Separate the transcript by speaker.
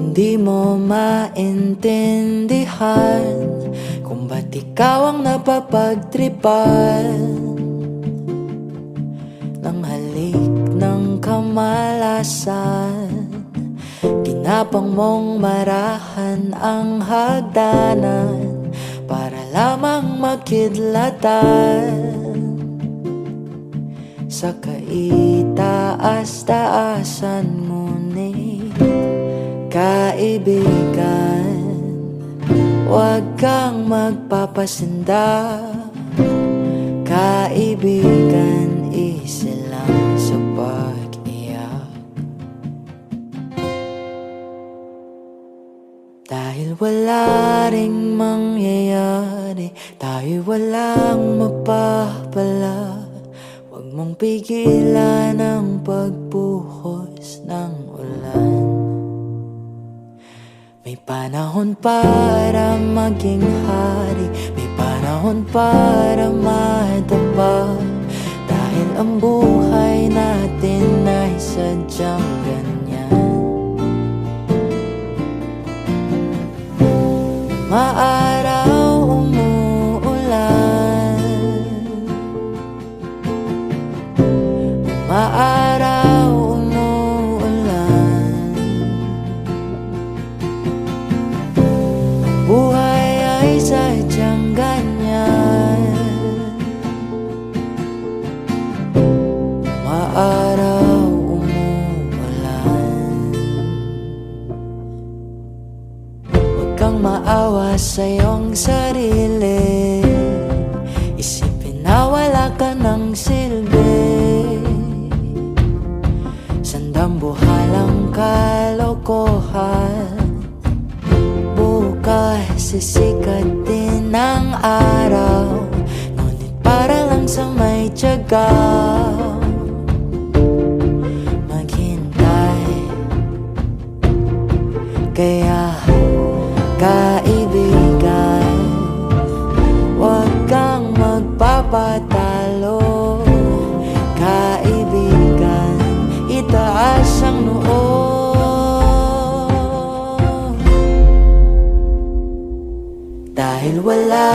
Speaker 1: Di mo maintindihan kung ba't ikaw ang napapagtripan ng halik ng kamalasan. Ginapang mong marahan ang hagdanan para lamang makidlatan sa kaitaas-taasan. Ngunit kaibigan, huwag kang magpapasinda. Kaibigan, easy lang sa pag-iyak. Dahil wala ring mangyayari, tayo walang mapapala. Huwag mong pigilan ang pagbuhos ng ulan. May panahon para maging hari, may panahon para madapa. Dahil ang buhay natin ay sadyang ganyan. Maaraw umuulan, maaraw umuulan. Buhay ay sadyang ganyan. Maaraw umuulan. Huwag kang maawa sa iyong sarili. Isipin na wala ka ng silbi. Sandambuhalang kalokohan. Bukas sisikat din ang araw, ngunit para lang sa may tiyaga. Maghintay. Kaya kaibigan, huwag kang magpapatalo. Kaibigan, itaas ang noo. Dahil wala